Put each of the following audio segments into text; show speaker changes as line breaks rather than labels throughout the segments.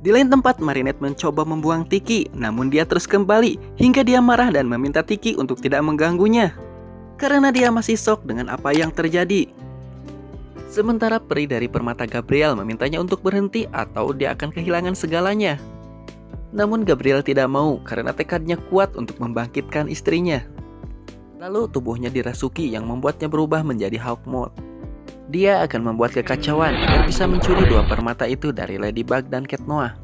Di lain tempat, Marinette mencoba membuang Tiki, namun dia terus kembali hingga dia marah dan meminta Tiki untuk tidak mengganggunya karena dia masih shock dengan apa yang terjadi. Sementara peri dari permata Gabriel memintanya untuk berhenti atau dia akan kehilangan segalanya. Namun Gabriel tidak mau karena tekadnya kuat untuk membangkitkan istrinya. Lalu tubuhnya dirasuki yang membuatnya berubah menjadi Hawk Moth. Dia akan membuat kekacauan agar bisa mencuri dua permata itu dari Ladybug dan Cat Noir.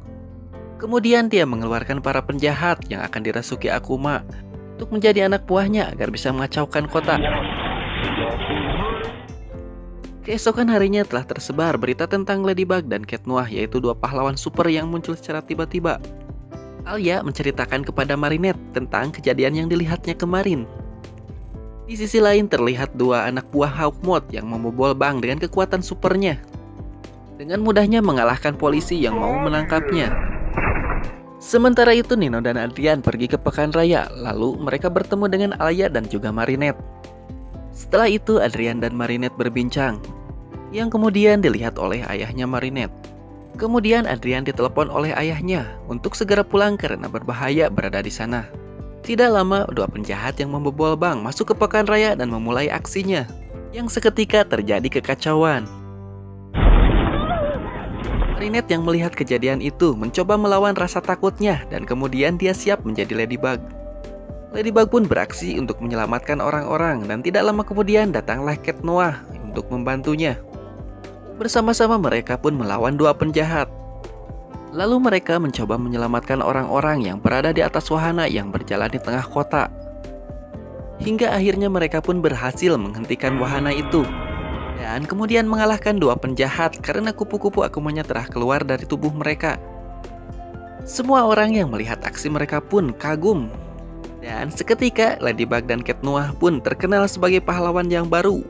Kemudian dia mengeluarkan para penjahat yang akan dirasuki Akuma untuk menjadi anak buahnya agar bisa mengacaukan kota. Keesokan harinya telah tersebar berita tentang Ladybug dan Cat Noir, yaitu dua pahlawan super yang muncul secara tiba-tiba. Alia menceritakan kepada Marinette tentang kejadian yang dilihatnya kemarin. Di sisi lain terlihat dua anak buah Hawk Moth yang membobol bank dengan kekuatan supernya. Dengan mudahnya mengalahkan polisi yang mau menangkapnya. Sementara itu Nino dan Adrian pergi ke pekan raya, lalu mereka bertemu dengan Alia dan juga Marinette. Setelah itu Adrian dan Marinette berbincang, yang kemudian dilihat oleh ayahnya Marinette. Kemudian Adrian ditelepon oleh ayahnya untuk segera pulang karena berbahaya berada di sana. Tidak lama, dua penjahat yang membobol bank masuk ke pekan raya dan memulai aksinya, yang seketika terjadi kekacauan. Marinette yang melihat kejadian itu mencoba melawan rasa takutnya dan kemudian dia siap menjadi Ladybug. Ladybug pun beraksi untuk menyelamatkan orang-orang dan tidak lama kemudian datanglah Cat Noir untuk membantunya. Bersama-sama mereka pun melawan dua penjahat. Lalu mereka mencoba menyelamatkan orang-orang yang berada di atas wahana yang berjalan di tengah kota. Hingga akhirnya mereka pun berhasil menghentikan wahana itu. Dan kemudian mengalahkan dua penjahat karena kupu-kupu Akumanya telah keluar dari tubuh mereka. Semua orang yang melihat aksi mereka pun kagum. Dan seketika Ladybug dan Cat Noir pun terkenal sebagai pahlawan yang baru.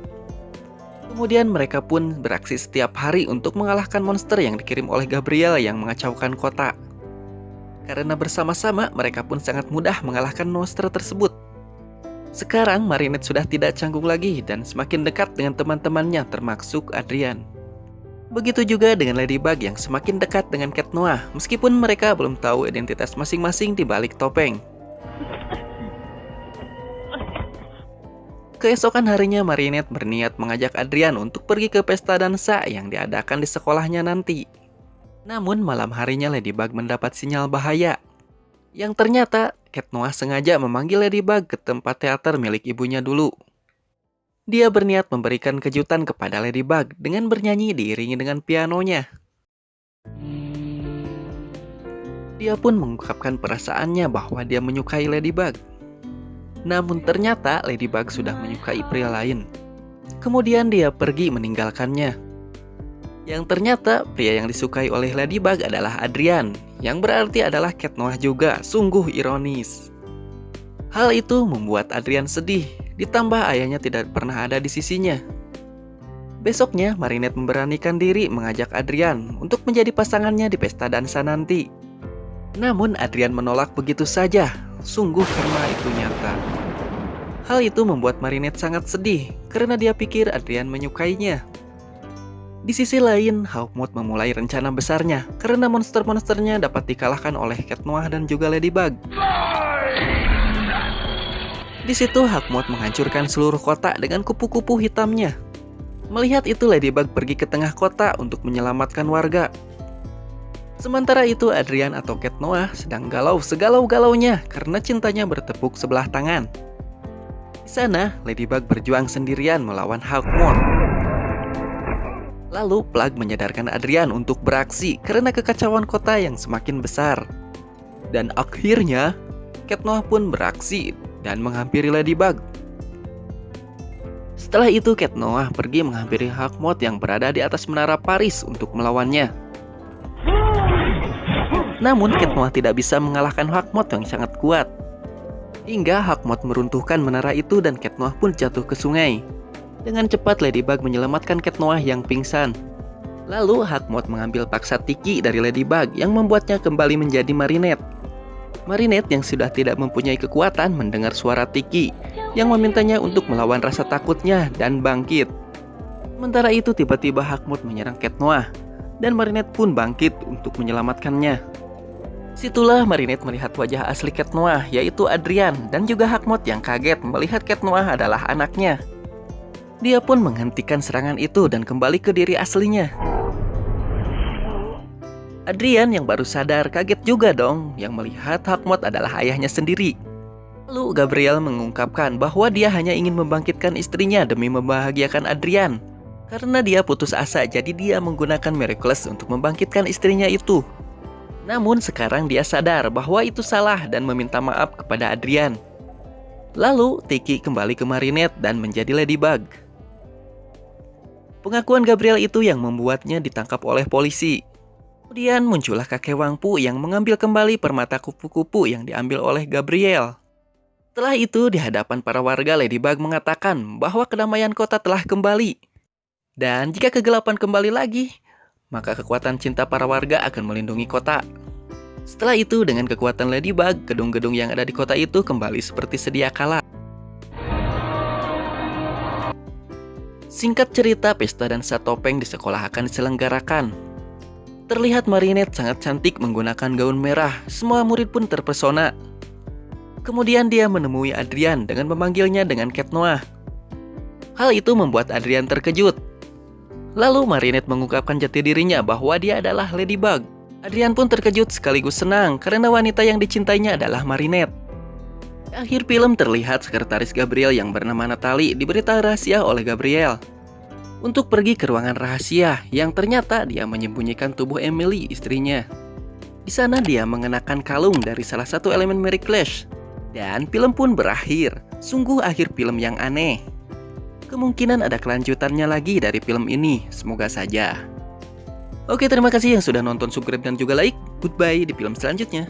Kemudian mereka pun beraksi setiap hari untuk mengalahkan monster yang dikirim oleh Gabriel yang mengacaukan kota. Karena bersama-sama mereka pun sangat mudah mengalahkan monster tersebut. Sekarang Marinette sudah tidak canggung lagi dan semakin dekat dengan teman-temannya termasuk Adrian. Begitu juga dengan Ladybug yang semakin dekat dengan Cat Noir meskipun mereka belum tahu identitas masing-masing di balik topeng. Keesokan harinya Marinette berniat mengajak Adrian untuk pergi ke pesta dansa yang diadakan di sekolahnya nanti. Namun malam harinya Ladybug mendapat sinyal bahaya. Yang ternyata Cat Noir sengaja memanggil Ladybug ke tempat teater milik ibunya dulu. Dia berniat memberikan kejutan kepada Ladybug dengan bernyanyi diiringi dengan pianonya. Dia pun mengungkapkan perasaannya bahwa dia menyukai Ladybug. Namun ternyata Ladybug sudah menyukai pria lain. Kemudian dia pergi meninggalkannya. Yang ternyata pria yang disukai oleh Ladybug adalah Adrian, yang berarti adalah Cat Noir juga. Sungguh ironis. Hal itu membuat Adrian sedih, ditambah ayahnya tidak pernah ada di sisinya. Besoknya Marinette memberanikan diri mengajak Adrian untuk menjadi pasangannya di pesta dansa nanti. Namun Adrian menolak begitu saja. Sungguh karena itu nyata. Hal itu membuat Marinette sangat sedih karena dia pikir Adrian menyukainya. Di sisi lain, Hawk Moth memulai rencana besarnya karena monster-monsternya dapat dikalahkan oleh Cat Noir dan juga Ladybug. Di situ Hawk Moth menghancurkan seluruh kota dengan kupu-kupu hitamnya. Melihat itu Ladybug pergi ke tengah kota untuk menyelamatkan warga. Sementara itu Adrian atau Cat Noir sedang galau segalau-galaunya karena cintanya bertepuk sebelah tangan. Di sana Ladybug berjuang sendirian melawan Hawk Moth. Lalu Plug menyadarkan Adrian untuk beraksi karena kekacauan kota yang semakin besar. Dan akhirnya Cat Noir pun beraksi dan menghampiri Ladybug. Setelah itu Cat Noir pergi menghampiri Hawk Moth yang berada di atas menara Paris untuk melawannya. Namun Cat Noir tidak bisa mengalahkan Hawk Moth yang sangat kuat. Hingga Hawk Moth meruntuhkan menara itu dan Cat Noir pun jatuh ke sungai. Dengan cepat Ladybug menyelamatkan Cat Noir yang pingsan. Lalu Hawk Moth mengambil paksa Tiki dari Ladybug yang membuatnya kembali menjadi Marinette. Marinette yang sudah tidak mempunyai kekuatan mendengar suara Tiki yang memintanya untuk melawan rasa takutnya dan bangkit. Sementara itu tiba-tiba Hawk Moth menyerang Cat Noir. dan Marinette pun bangkit untuk menyelamatkannya. Situlah Marinette melihat wajah asli Cat Noir, yaitu Adrian, dan juga Hakmot yang kaget melihat Cat Noir adalah anaknya. Dia pun menghentikan serangan itu dan kembali ke diri aslinya. Adrian yang baru sadar kaget juga dong yang melihat Hakmot adalah ayahnya sendiri. Lalu Gabriel mengungkapkan bahwa dia hanya ingin membangkitkan istrinya demi membahagiakan Adrian. Karena dia putus asa, jadi dia menggunakan Miraculous untuk membangkitkan istrinya itu. Namun sekarang dia sadar bahwa itu salah dan meminta maaf kepada Adrian. Lalu Tiki kembali ke Marinette dan menjadi Ladybug. Pengakuan Gabriel itu yang membuatnya ditangkap oleh polisi. Kemudian muncullah kakek Wangpu yang mengambil kembali permata kupu-kupu yang diambil oleh Gabriel. Setelah itu di hadapan para warga, Ladybug mengatakan bahwa kedamaian kota telah kembali. Dan jika kegelapan kembali lagi, maka kekuatan cinta para warga akan melindungi kota. Setelah itu dengan kekuatan Ladybug, gedung-gedung yang ada di kota itu kembali seperti sedia kala. Singkat cerita, pesta dansa topeng di sekolah akan diselenggarakan. Terlihat Marinette sangat cantik menggunakan gaun merah, semua murid pun terpesona. Kemudian dia menemui Adrian dengan memanggilnya dengan Cat Noir. Hal itu membuat Adrian terkejut. Lalu Marinette mengungkapkan jati dirinya bahwa dia adalah Ladybug. Adrian pun terkejut sekaligus senang karena wanita yang dicintainya adalah Marinette. Di akhir film terlihat sekretaris Gabriel yang bernama Natalie diberitahu rahasia oleh Gabriel untuk pergi ke ruangan rahasia yang ternyata dia menyembunyikan tubuh Emily, istrinya. Di sana dia mengenakan kalung dari salah satu elemen Miraculous. Dan film pun berakhir. Sungguh akhir film yang aneh. Kemungkinan ada kelanjutannya lagi dari film ini, semoga saja. Oke, terima kasih yang sudah nonton, subscribe dan juga like. Goodbye di film selanjutnya.